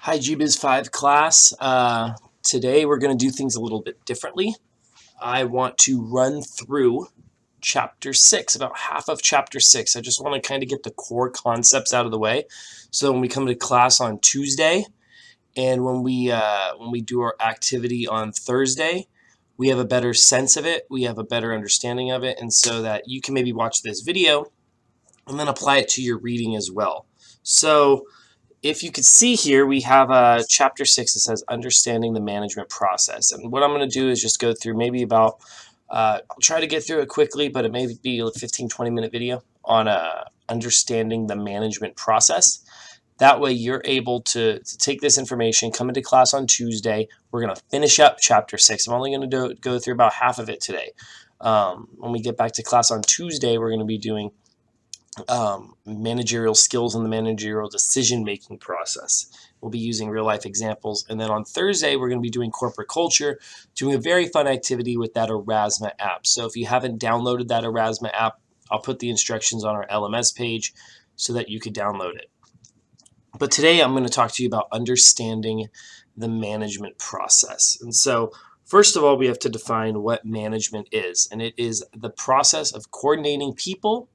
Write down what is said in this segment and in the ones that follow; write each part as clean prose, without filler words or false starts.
Hi GBUS 5 class. Today we're going to do things a little bit differently. I want to run through chapter 6, about half of chapter 6. I just want to kind of get the core concepts out of the way so when we come to class on Tuesday and when we do our activity on Thursday, we have a better sense of it, we have a better understanding of it, and so that you can maybe watch this video and then apply it to your reading as well. So if you could see here, we have chapter 6 that says understanding the management process. And what I'm going to do is just go through maybe about, I'll try to get through it quickly, but it may be a 15-20 minute video on understanding the management process. That way you're able to take this information, come into class on Tuesday. We're going to finish up chapter 6. I'm only going to go through about half of it today. When we get back to class on Tuesday, we're going to be doing managerial skills and the managerial decision-making process. We'll be using real-life examples. And then on Thursday, we're going to be doing corporate culture, doing a very fun activity with that Erasma app. So if you haven't downloaded that Erasma app, I'll put the instructions on our LMS page so that you could download it. But today I'm going to talk to you about understanding the management process. And so first of all, we have to define what management is. And it is the process of coordinating people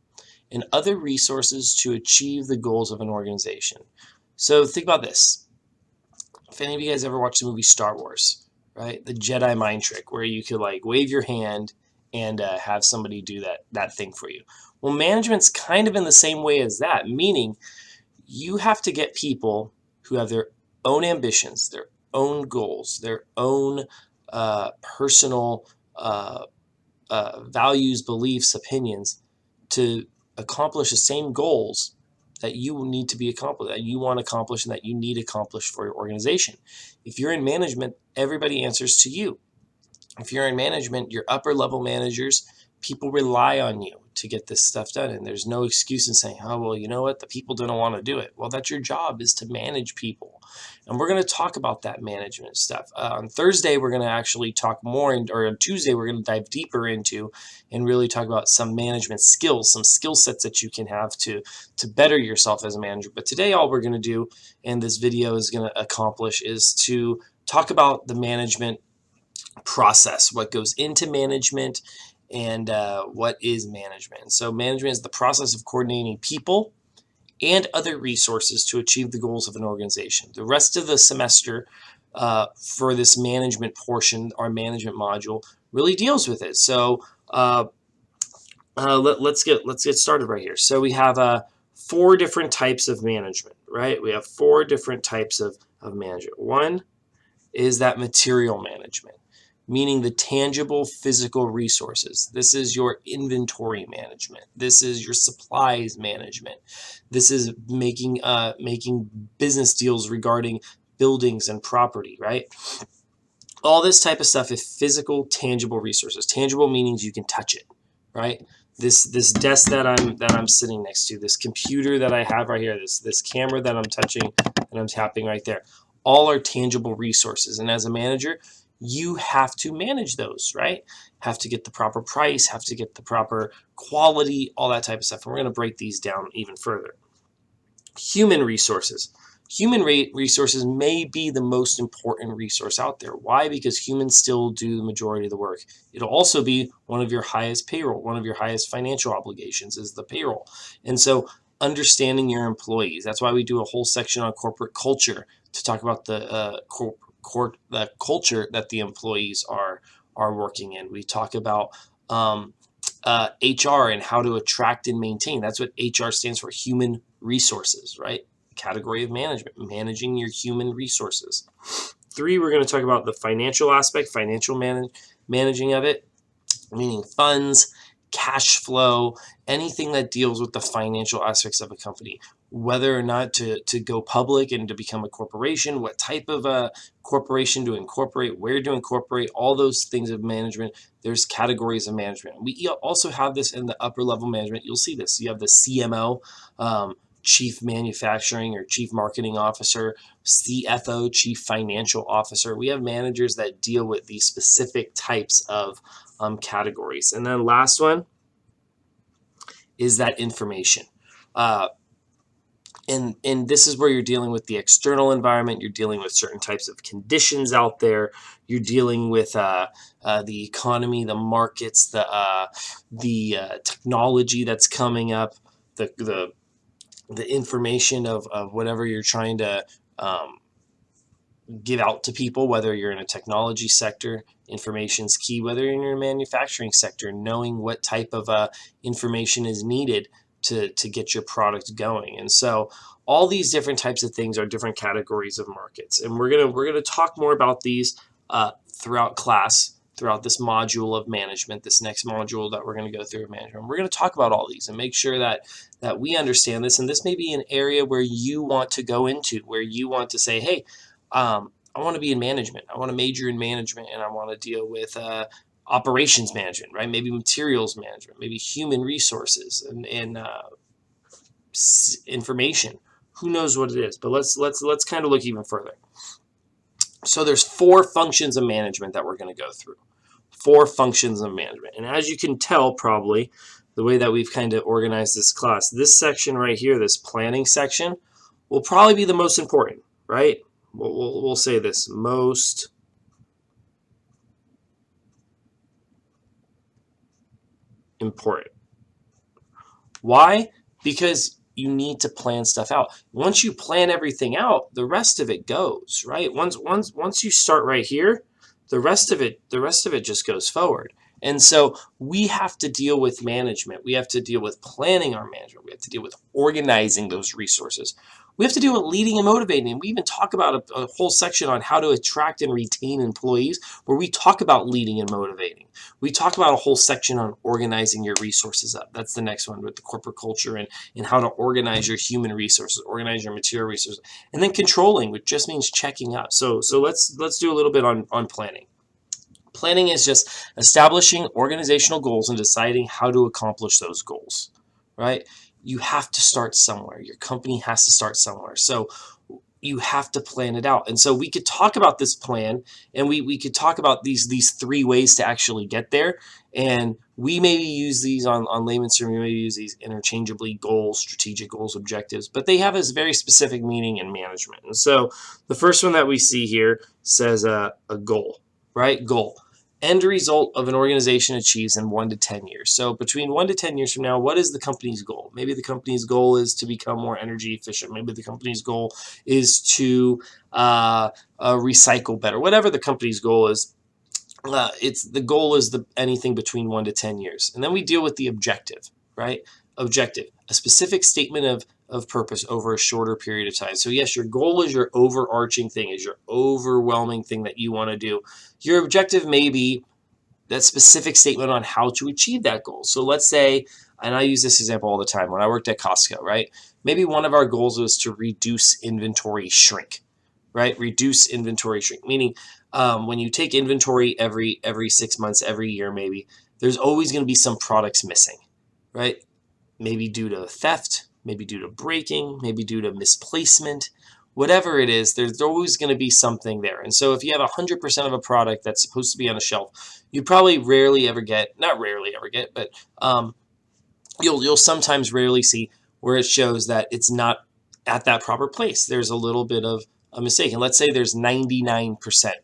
and other resources to achieve the goals of an organization. So think about this. If any of you guys ever watched the movie Star Wars, right? The Jedi mind trick where you could like wave your hand and have somebody do that thing for you. Well, management's kind of in the same way as that, meaning you have to get people who have their own ambitions, their own goals, their own personal values, beliefs, opinions to accomplish the same goals that you need to be accomplished, that you want to accomplish, and that you need accomplished for your organization. If you're in management, everybody answers to you. If you're in management, your upper level managers, people rely on you to get this stuff done. And there's no excuse in saying, oh, well, you know what? The people don't want to do it. Well, that's your job, is to manage people. And we're going to talk about that management stuff. On Thursday, we're going to actually talk more, or on Tuesday, we're going to dive deeper into and really talk about some management skills, some skill sets that you can have to better yourself as a manager. But today, all we're going to do, and this video is going to accomplish, is to talk about the management process, what goes into management, and what is management. So management is the process of coordinating people and other resources to achieve the goals of an organization. The rest of the semester for this management portion, our management module, really deals with it. So let's get started right here. So we have 4 different types of management, right? We have 4 different types of management. One is that material management, meaning the tangible physical resources. This is your inventory management. This is your supplies management. This is making business deals regarding buildings and property, right? All this type of stuff is physical, tangible resources. Tangible meaning you can touch it, right? This desk that I'm sitting next to, this computer that I have right here, this camera that I'm touching and I'm tapping right there, all are tangible resources. And as a manager, you have to manage those, right? Have to get the proper price, have to get the proper quality, all that type of stuff. And we're going to break these down even further. Human resources. Human resources may be the most important resource out there. Why? Because humans still do the majority of the work. It'll also be one of your highest payroll, one of your highest financial obligations is the payroll. And so understanding your employees. That's why we do a whole section on corporate culture to talk about the culture that the employees are working in. We talk about HR and how to attract and maintain. That's what HR stands for, human resources, right? Category of management, managing your human resources. 3, we're going to talk about the financial aspect, financial managing of it, meaning funds, cash flow, anything that deals with the financial aspects of a company, whether or not to go public and to become a corporation, what type of a corporation to incorporate, where to incorporate, all those things of management. There's categories of management. We also have this in the upper level management. You'll see this. You have the CMO, Chief Manufacturing or Chief Marketing Officer, CFO, Chief Financial Officer. We have managers that deal with these specific types of categories. And then last one is that information. And this is where you're dealing with the external environment. You're dealing with certain types of conditions out there. You're dealing with the economy, the markets, the technology that's coming up, the information of whatever you're trying to give out to people, whether you're in a technology sector. Information's key. Whether you're in a manufacturing sector, knowing what type of information is needed to get your product going. And so all these different types of things are different categories of markets, and we're gonna talk more about these throughout class, throughout this module of management, this next module that we're going to go through of management. We're going to talk about all these and make sure that we understand this. And this may be an area where you want to go into, where you want to say, hey, I want to be in management. I want to major in management, and I want to deal with operations management, right? Maybe materials management, maybe human resources and information. Who knows what it is? But let's kind of look even further. So there's 4 functions of management that we're going to go through. 4 functions of management. And as you can tell, probably, the way that we've kind of organized this class, this section right here, this planning section, will probably be the most important, right? We'll say this, most important. Why? Because you need to plan stuff out. Once you plan everything out, the rest of it goes, right? Once you start right here, the rest of it just goes forward. And so we have to deal with management. We have to deal with planning our management. We have to deal with organizing those resources. We have to deal with leading and motivating. And we even talk about a whole section on how to attract and retain employees, where we talk about leading and motivating. We talk about a whole section on organizing your resources up. That's the next one, with the corporate culture and how to organize your human resources, organize your material resources, and then controlling, which just means checking up. So let's do a little bit on planning. Planning is just establishing organizational goals and deciding how to accomplish those goals, right? You have to start somewhere. Your company has to start somewhere. So you have to plan it out. And so we could talk about this plan, and we could talk about these 3 ways to actually get there. And we maybe use these on layman's terms, we maybe use these interchangeably: goals, strategic goals, objectives, but they have a very specific meaning in management. And so the first one that we see here says a goal, right? Goal. End result of an organization achieves in 1 to 10 years. So between 1 to 10 years from now, what is the company's goal? Maybe the company's goal is to become more energy efficient. Maybe the company's goal is to recycle better. Whatever the company's goal is, the goal is anything between 1 to 10 years. And then we deal with the objective, right? Objective, a specific statement of purpose over a shorter period of time. So yes, your goal is your overarching thing, is your overwhelming thing that you want to do. Your objective may be that specific statement on how to achieve that goal. So let's say, and I use this example all the time, when I worked at Costco, right? Maybe one of our goals was to reduce inventory shrink, right? Reduce inventory shrink, meaning when you take inventory every 6 months, every year maybe, there's always going to be some products missing, right? Maybe due to theft, maybe due to breaking, maybe due to misplacement. Whatever it is, there's always going to be something there. And so if you have 100% of a product that's supposed to be on a shelf, you probably rarely ever get, not rarely ever get, but you'll sometimes rarely see where it shows that it's not at that proper place. There's a little bit of a mistake. And let's say there's 99%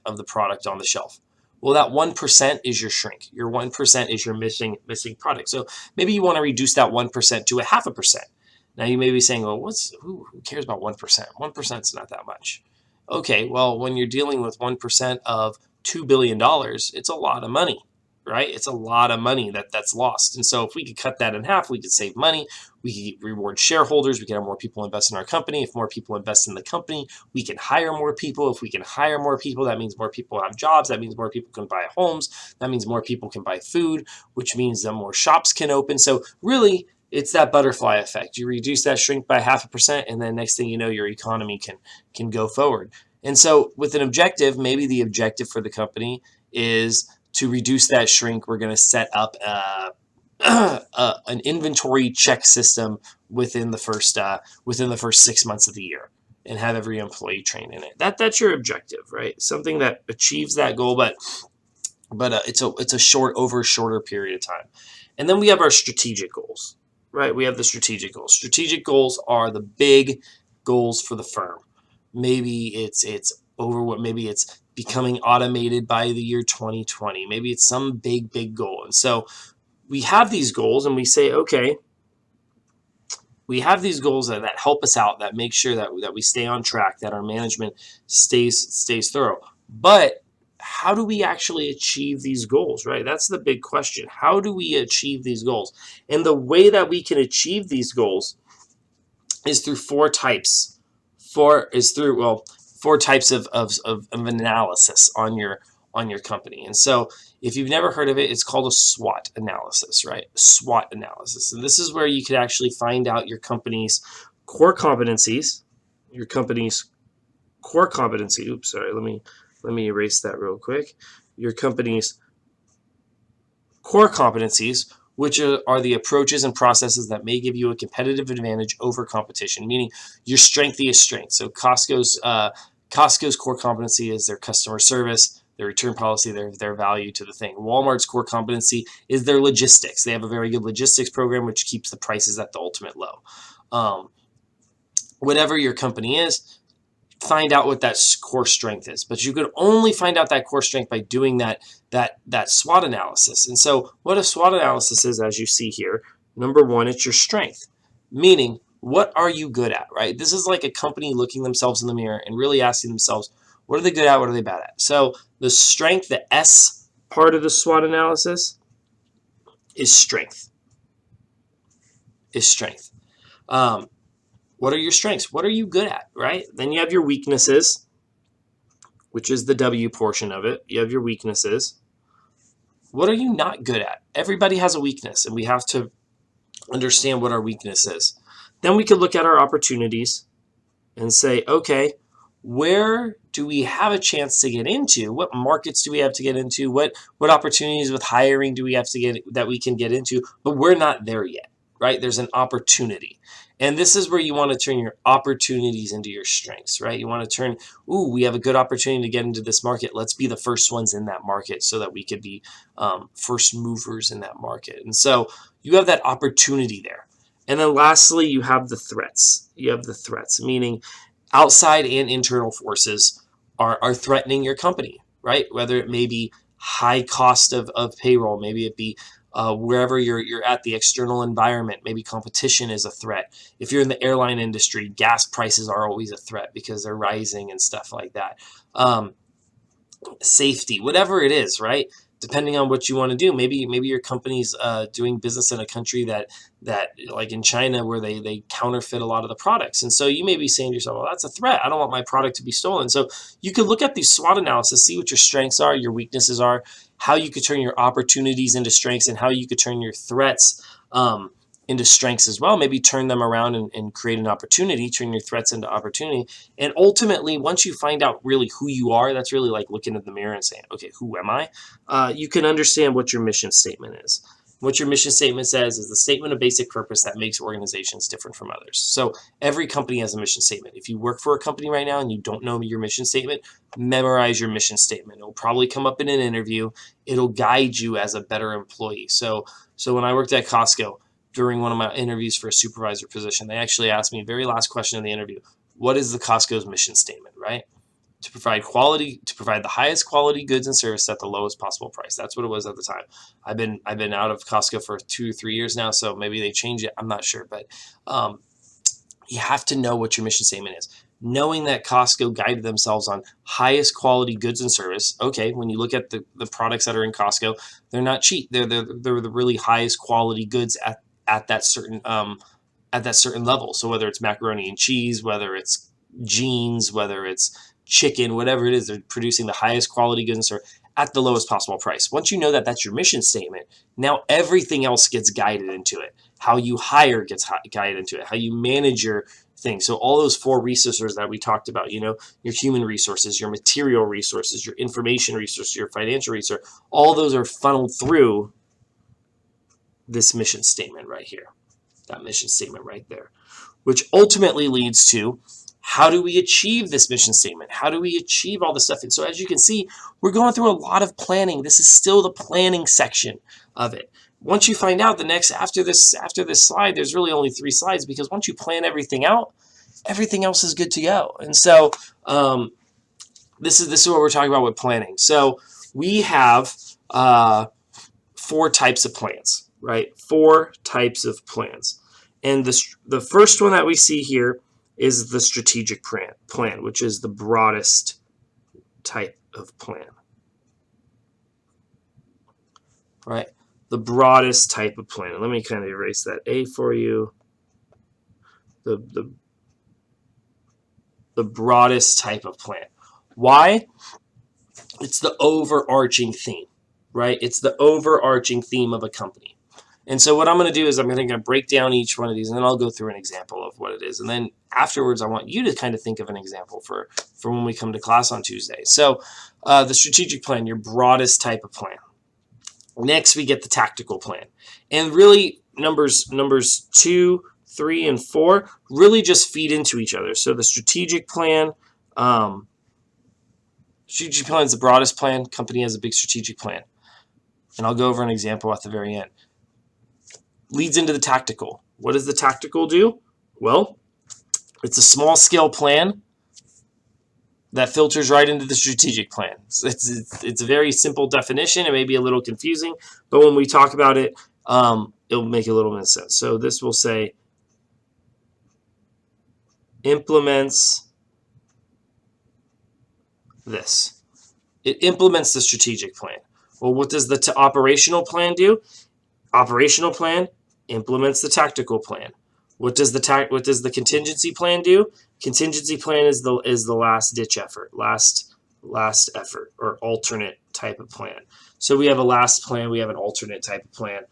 of the product on the shelf. Well, that 1% is your shrink. Your 1% is your missing product. So maybe you want to reduce that 1% to a 0.5%. Now you may be saying, well, who cares about 1%? 1% is not that much. Okay, well, when you're dealing with 1% of $2 billion, it's a lot of money, right? It's a lot of money that's lost. And so if we could cut that in half, we could save money. We could reward shareholders. We can have more people invest in our company. If more people invest in the company, we can hire more people. If we can hire more people, that means more people have jobs. That means more people can buy homes. That means more people can buy food, which means that more shops can open. So really, it's that butterfly effect. You reduce that shrink by 0.5%, and then next thing you know, your economy can go forward. And so with an objective, maybe the objective for the company is to reduce that shrink. We're going to set up an inventory check system within the first 6 months of the year, and have every employee trained in it. That's your objective, right? Something that achieves that goal, but it's a shorter period of time. And then we have our strategic goals. right? We have the strategic goals. Strategic goals are the big goals for the firm. Maybe it's maybe it's becoming automated by the year 2020. Maybe it's some big goal. And so we have these goals and we say, okay, we have these goals that help us out, that make sure that we stay on track, that our management stays thorough. But how do we actually achieve these goals, right? That's the big question. How do we achieve these goals? And the way that we can achieve these goals is through four types of analysis on your company. And so if you've never heard of it, it's called a SWOT analysis, right? SWOT analysis. And this is where you could actually find out your company's core competencies, Oops, sorry, let me erase that real quick. Your company's core competencies, which are the approaches and processes that may give you a competitive advantage over competition, meaning your strengthiest strength. So Costco's core competency is their customer service, their return policy, their value to the thing. Walmart's core competency is their logistics. They have a very good logistics program, which keeps the prices at the ultimate low. Whatever your company is, find out what that core strength is. But you could only find out that core strength by doing that SWOT analysis. And so what a SWOT analysis is, as you see here, number one, it's your strength, meaning what are you good at, right? This is like a company looking themselves in the mirror and really asking themselves, what are they good at? What are they bad at? So the strength, the S part of the SWOT analysis is strength. What are your strengths? What are you good at, right? Then you have your weaknesses, which is the W portion of it. You have your weaknesses. What are you not good at? Everybody has a weakness, and we have to understand what our weakness is. Then we could look at our opportunities and say, okay, where do we have a chance to get into? What markets do we have to get into? What opportunities with hiring do we have to that we can get into? But we're not there yet, right? There's an opportunity. And this is where you want to turn your opportunities into your strengths, right? You want to turn, we have a good opportunity to get into this market. Let's be the first ones in that market so that we could be first movers in that market. And so you have that opportunity there. And then lastly, you have the threats. You have the threats, meaning outside and internal forces are threatening your company, right? Whether it may be high cost of payroll, maybe it be wherever you're at, the external environment, maybe competition is a threat. If you're in the airline industry, gas prices are always a threat because they're rising and stuff like that. Safety, whatever it is, right? Depending on what you want to do, maybe your company's doing business in a country that like in China where they counterfeit a lot of the products, and so you may be saying to yourself, well, that's a threat. I don't want my product to be stolen. So you could look at these SWOT analysis, see what your strengths are, your weaknesses are, how you could turn your opportunities into strengths, and how you could turn your threats into strengths as well. Maybe turn them around and create an opportunity, turn your threats into opportunity. And ultimately, once you find out really who you are, that's really like looking in the mirror and saying, okay, who am I? You can understand what your mission statement is. What your mission statement says is the statement of basic purpose that makes organizations different from others. So every company has a mission statement. If you work for a company right now and you don't know your mission statement, memorize your mission statement. It'll probably come up in an interview. It'll guide you as a better employee. So when I worked at Costco, during one of my interviews for a supervisor position, they actually asked me, very last question in the interview, what is the Costco's mission statement, right? To provide the highest quality goods and service at the lowest possible price. That's what it was at the time. I've been out of Costco for 2 or 3 years now, so maybe they change it. I'm not sure, but you have to know what your mission statement is. Knowing that Costco guided themselves on highest quality goods and service. Okay, when you look at the products that are in Costco, they're not cheap. They're the really highest quality goods at that certain level. So whether it's macaroni and cheese, whether it's jeans, whether it's chicken, whatever it is, they're producing the highest quality goods and service at the lowest possible price. Once you know that that's your mission statement, now everything else gets guided into it. How you hire gets guided into it. How you manage your thing. So all those 4 resources that we talked about, your human resources, your material resources, your information resources, your financial resource, all those are funneled through this mission statement right here. That mission statement right there, which ultimately leads to, how do we achieve this mission statement? How do we achieve all this stuff? And so as you can see, we're going through a lot of planning. This is still the planning section of it. once you find out after this slide, there's really only 3 slides, because once you plan everything out, everything else is good to go. And so this is what we're talking about with planning. So we have 4 types of plans, right? 4 types of plans. And the first one that we see here is the strategic plan, which is the broadest type of plan, right? The broadest type of plan. And let me kind of erase that A for you. The broadest type of plan. Why? It's the overarching theme, right? It's the overarching theme of a company. And so what I'm going to do is I'm going to break down each one of these, and then I'll go through an example of what it is. And then afterwards, I want you to kind of think of an example for when we come to class on Tuesday. So the strategic plan, your broadest type of plan. Next, we get the tactical plan. And really, numbers 2, 3, and 4 really just feed into each other. So the strategic plan is the broadest plan. Company has a big strategic plan. And I'll go over an example at the very end. Leads into the tactical. What does the tactical do? Well, it's a small scale plan that filters right into the strategic plan. It's a very simple definition. It may be a little confusing, but when we talk about it, it'll make a little bit of sense. So this will say implements this. It implements the strategic plan. Well, what does the operational plan do? Operational plan implements the tactical plan. What does the contingency plan do? Contingency plan is the last ditch effort, last effort, or alternate type of plan. So we have a last plan, we have an alternate type of plan.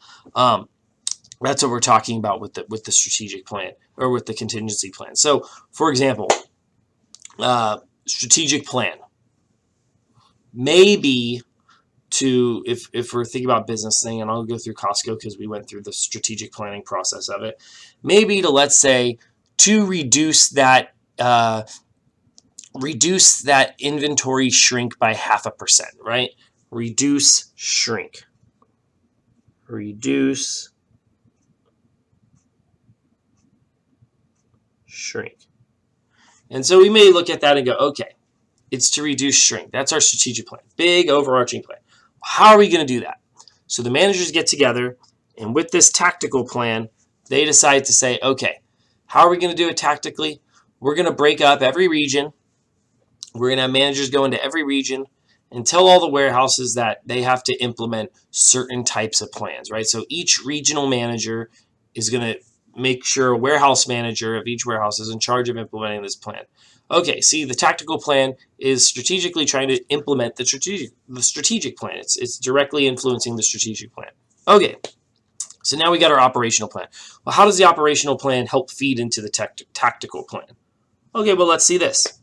That's what we're talking about with the strategic plan, or with the contingency plan. So, for example, strategic plan maybe if we're thinking about business thing, and I'll go through Costco because we went through the strategic planning process of it, maybe to, let's say, to reduce that inventory shrink by 0.5%, right? Reduce shrink. And so we may look at that and go, okay, it's to reduce shrink. That's our strategic plan. Big overarching plan. How are we going to do that? So the managers get together, and with this tactical plan, they decide to say, okay, how are we going to do it tactically? We're going to break up every region. We're going to have managers go into every region and tell all the warehouses that they have to implement certain types of plans, right? So each regional manager is going to make sure a warehouse manager of each warehouse is in charge of implementing this plan. Okay, see, the tactical plan is strategically trying to implement the strategic plan. It's directly influencing the strategic plan. Okay, so now we got our operational plan. Well, how does the operational plan help feed into the tactical plan? Okay, well, let's see this.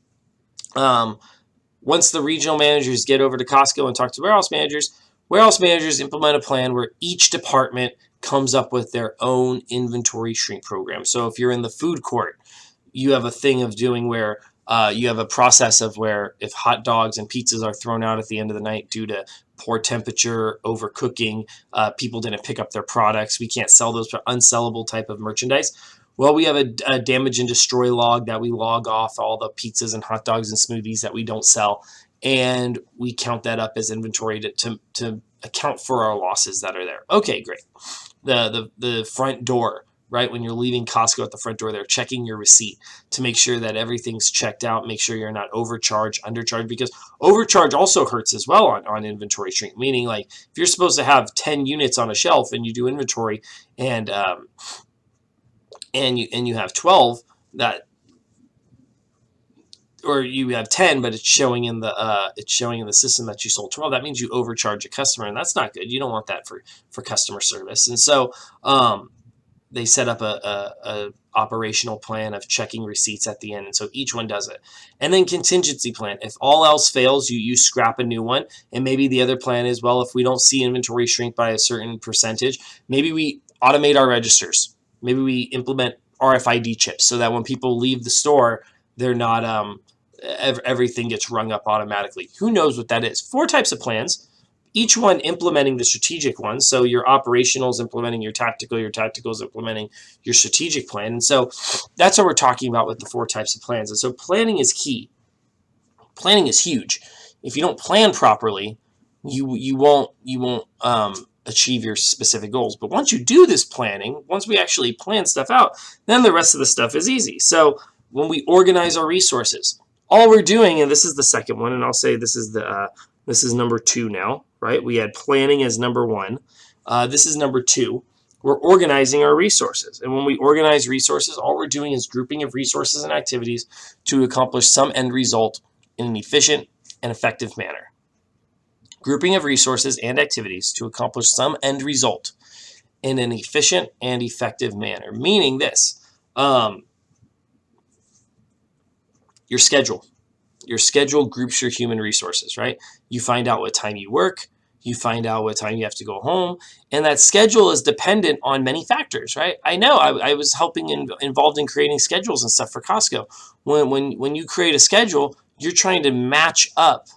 Once the regional managers get over to Costco and talk to warehouse managers implement a plan where each department comes up with their own inventory shrink program. So if you're in the food court, you have a thing of doing where you have a process of where if hot dogs and pizzas are thrown out at the end of the night due to poor temperature, overcooking, people didn't pick up their products, we can't sell those, unsellable type of merchandise. Well, we have a damage and destroy log that we log off all the pizzas and hot dogs and smoothies that we don't sell, and we count that up as inventory to account for our losses that are there. Okay, great. The front door, right? When you're leaving Costco at the front door, they're checking your receipt to make sure that everything's checked out, make sure you're not overcharged, undercharged, because overcharge also hurts as well on inventory shrink, meaning like if you're supposed to have 10 units on a shelf and you do inventory and you have 12, or you have 10, but it's showing in the system that you sold 12. That means you overcharge a customer, and that's not good. You don't want that for customer service. And so they set up a operational plan of checking receipts at the end, and so each one does it. And then contingency plan. If all else fails, you scrap a new one, and maybe the other plan is, well, if we don't see inventory shrink by a certain percentage, maybe we automate our registers. Maybe we implement RFID chips so that when people leave the store, they're not everything gets rung up automatically. Who knows what that is? 4 types of plans. each one implementing the strategic one. So your operational is implementing your tactical is implementing your strategic plan. And so that's what we're talking about with the 4 types of plans. And so planning is key. Planning is huge. If you don't plan properly, you won't achieve your specific goals. But once you do this planning, once we actually plan stuff out, then the rest of the stuff is easy. So when we organize our resources, all we're doing, and this is the second one, and I'll say this is number 2 now, right? We had planning as number 1. This is number 2. We're organizing our resources. And when we organize resources, all we're doing is grouping of resources and activities to accomplish some end result in an efficient and effective manner. Grouping of resources and activities to accomplish some end result in an efficient and effective manner. Meaning this, your schedule. Your schedule groups your human resources, right? You find out what time you work, you find out what time you have to go home, and that schedule is dependent on many factors, right? I know I was involved in creating schedules and stuff for Costco. When you create a schedule, you're trying to match up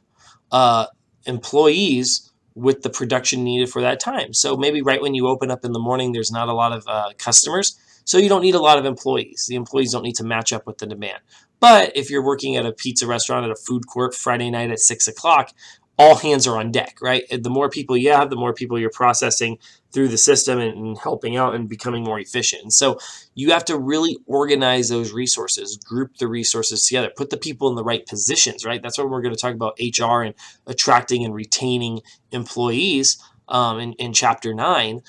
employees with the production needed for that time. So maybe right when you open up in the morning, there's not a lot of customers, so you don't need a lot of employees. The employees don't need to match up with the demand. But if you're working at a pizza restaurant at a food court Friday night at 6 o'clock, all hands are on deck, right? The more people you have, the more people you're processing through the system and helping out and becoming more efficient. And so you have to really organize those resources, group the resources together, put the people in the right positions, right? That's what we're going to talk about HR and attracting and retaining employees in Chapter 9.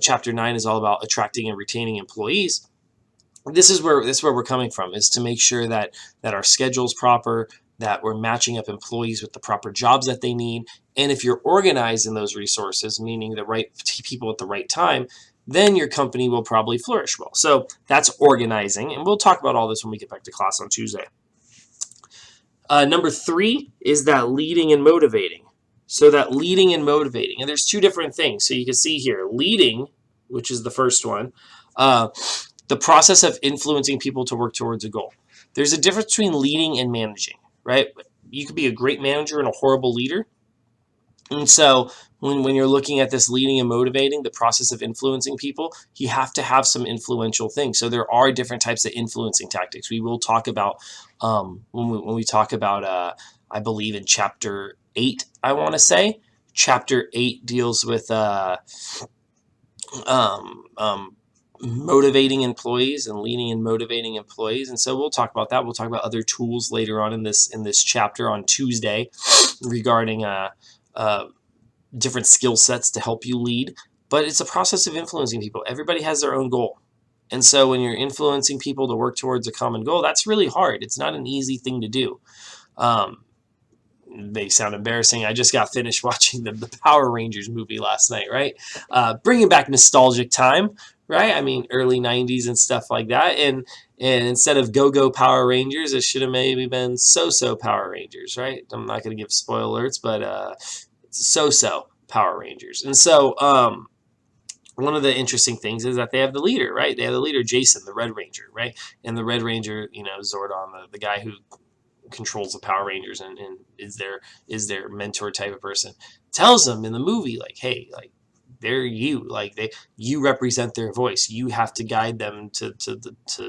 Chapter 9 is all about attracting and retaining employees. This is where we're coming from, is to make sure that our schedule is proper, that we're matching up employees with the proper jobs that they need. And if you're organizing those resources, meaning the right people at the right time, then your company will probably flourish well. So that's organizing. And we'll talk about all this when we get back to class on Tuesday. Number 3 is that leading and motivating. So that leading and motivating. And there's 2 different things. So you can see here, leading, which is the first one, the process of influencing people to work towards a goal. There's a difference between leading and managing, right? You could be a great manager and a horrible leader. And so when you're looking at this leading and motivating, the process of influencing people, you have to have some influential things. So there are different types of influencing tactics. We will talk about, when we talk about, I believe in Chapter 8, I want to say. Chapter 8 deals with motivating employees and leading and motivating employees, and so we'll talk about that. We'll talk about other tools later on in this chapter on Tuesday regarding different skill sets to help you lead. But it's a process of influencing people. Everybody has their own goal, and so when you're influencing people to work towards a common goal, that's really hard. It's not an easy thing to do. They sound embarrassing. I just got finished watching the Power Rangers movie last night, right? Bringing back nostalgic time, right? I mean, early 90s and stuff like that. And instead of Go-Go Power Rangers, it should have maybe been So-So Power Rangers, right? I'm not going to give spoiler alerts, but it's So-So Power Rangers. And so one of the interesting things is that they have the leader, right? They have the leader, Jason, the Red Ranger, right? And the Red Ranger, Zordon, the guy who controls the Power Rangers and is their mentor type of person, tells them in the movie, like, hey, like, they're you, like you represent their voice. You have to guide them to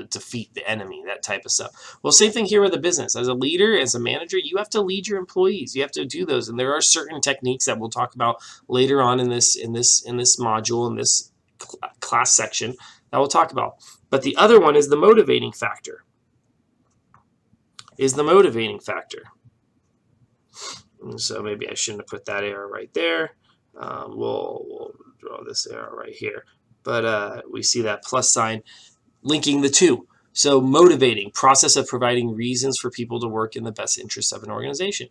defeat the enemy, that type of stuff. Well, same thing here with a business. As a leader, as a manager, you have to lead your employees. You have to do those, and there are certain techniques that we'll talk about later on in this module, in this class section that we'll talk about. But the other one is the motivating factor. And so maybe I shouldn't have put that arrow right there. We'll draw this arrow right here. But we see that plus sign linking the 2. So motivating, process of providing reasons for people to work in the best interest of an organization.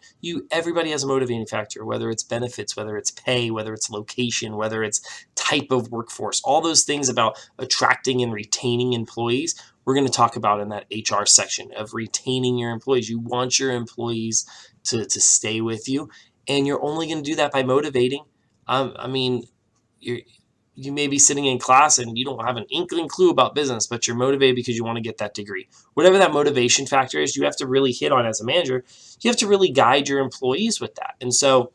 Everybody has a motivating factor, whether it's benefits, whether it's pay, whether it's location, whether it's type of workforce. All those things about attracting and retaining employees, we're going to talk about in that HR section of retaining your employees. You want your employees to stay with you, and you're only going to do that by motivating. I mean, you may be sitting in class and you don't have an inkling clue about business, but you're motivated because you want to get that degree. Whatever that motivation factor is, you have to really hit on as a manager. You have to really guide your employees with that. And so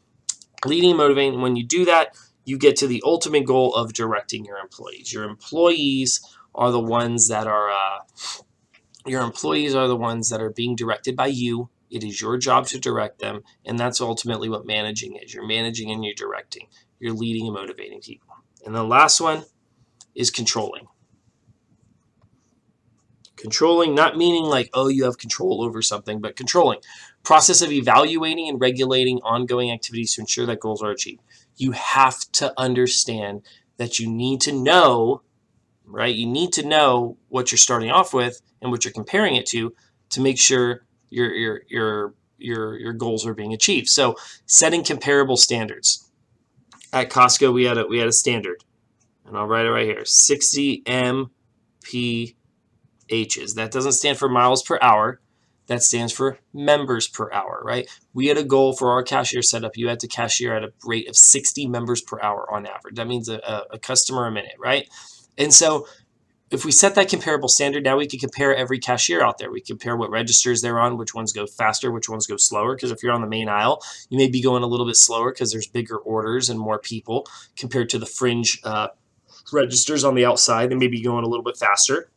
Leading and motivating. When you do that, you get to the ultimate goal of directing your employees. Your employees are the ones that are being directed by you. It is your job to direct them, and that's ultimately what managing is. You're managing and you're directing. You're leading and motivating people. And the last one is controlling. Controlling, not meaning like, oh, you have control over something, but controlling. Process of evaluating and regulating ongoing activities to ensure that goals are achieved. You have to understand that you need to know, right? You need to know what you're starting off with and what you're comparing it to make sure your goals are being achieved. So setting comparable standards. At Costco, we had a standard, and I'll write it right here: 60 mph. That doesn't stand for miles per hour. That stands for members per hour, right? We had a goal for our cashier setup. You had to cashier at a rate of 60 members per hour on average. That means a customer a minute, right? And so if we set that comparable standard, now we can compare every cashier out there. We compare what registers they're on, which ones go faster, which ones go slower. Because if you're on the main aisle, you may be going a little bit slower because there's bigger orders and more people compared to the fringe registers on the outside. They may be going a little bit faster.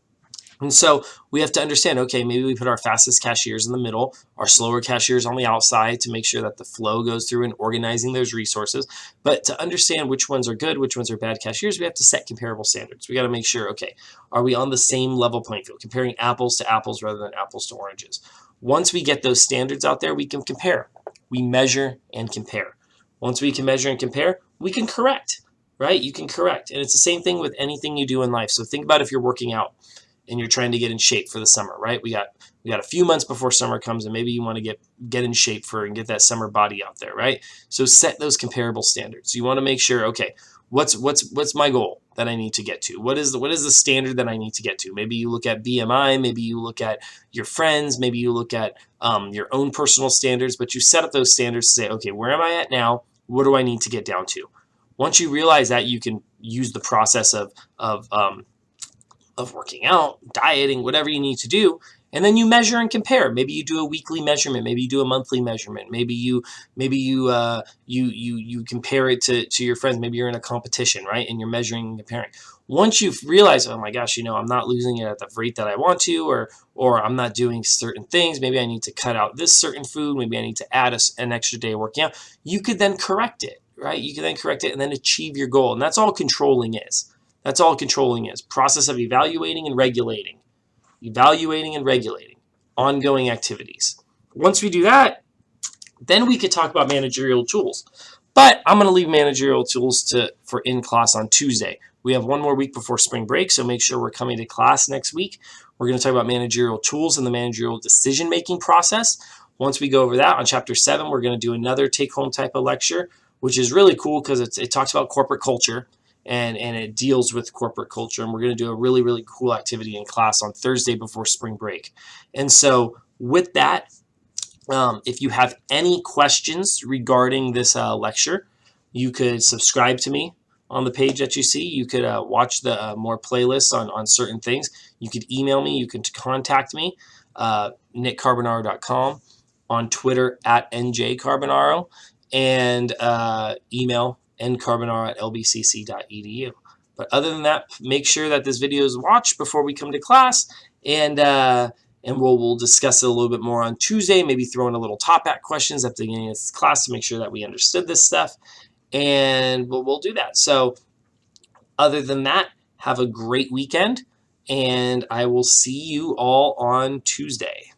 And so we have to understand, okay, maybe we put our fastest cashiers in the middle, our slower cashiers on the outside to make sure that the flow goes through and organizing those resources. But to understand which ones are good, which ones are bad cashiers, we have to set comparable standards. We got to make sure, okay, are we on the same level playing field, comparing apples to apples rather than apples to oranges? Once we get those standards out there, we can compare. We measure and compare. Once we can measure and compare, we can correct, right? You can correct. And it's the same thing with anything you do in life. So think about if you're working out and you're trying to get in shape for the summer, right? We got a few months before summer comes, and maybe you want to get in shape and get that summer body out there, right? So set those comparable standards. You want to make sure, okay, what's my goal that I need to get to? What is the standard that I need to get to? Maybe you look at BMI, maybe you look at your friends, maybe you look at your own personal standards, but you set up those standards to say, okay, where am I at now? What do I need to get down to? Once you realize that, you can use the process of working out, dieting, whatever you need to do, and then you measure and compare. Maybe you do a weekly measurement, maybe you do a monthly measurement, maybe you compare it to your friends. Maybe you're in a competition, right? And you're measuring and comparing. Once you've realized, oh my gosh, I'm not losing it at the rate that I want to, or I'm not doing certain things. Maybe I need to cut out this certain food. Maybe I need to add an extra day of working out. You could then correct it, right? You can then correct it and then achieve your goal. And that's all controlling is. That's all controlling is. Process of evaluating and regulating. Evaluating and regulating. Ongoing activities. Once we do that, then we could talk about managerial tools. But I'm going to leave managerial tools for in class on Tuesday. We have one more week before spring break, so make sure we're coming to class next week. We're going to talk about managerial tools and the managerial decision-making process. Once we go over that, on Chapter 7, we're going to do another take-home type of lecture, which is really cool because it talks about corporate culture. And it deals with corporate culture. And we're going to do a really, really cool activity in class on Thursday before spring break. And so with that, if you have any questions regarding this lecture, you could subscribe to me on the page that you see. You could watch the more playlists on certain things. You could email me. You can contact me, nickcarbonaro.com, on Twitter at njcarbonaro, and email ncarbonaro@lbcc.edu. But other than that, make sure that this video is watched before we come to class, and we'll discuss it a little bit more on Tuesday, maybe throw in a little top-hat questions at the beginning of this class to make sure that we understood this stuff, and we'll do that. So other than that, have a great weekend, and I will see you all on Tuesday.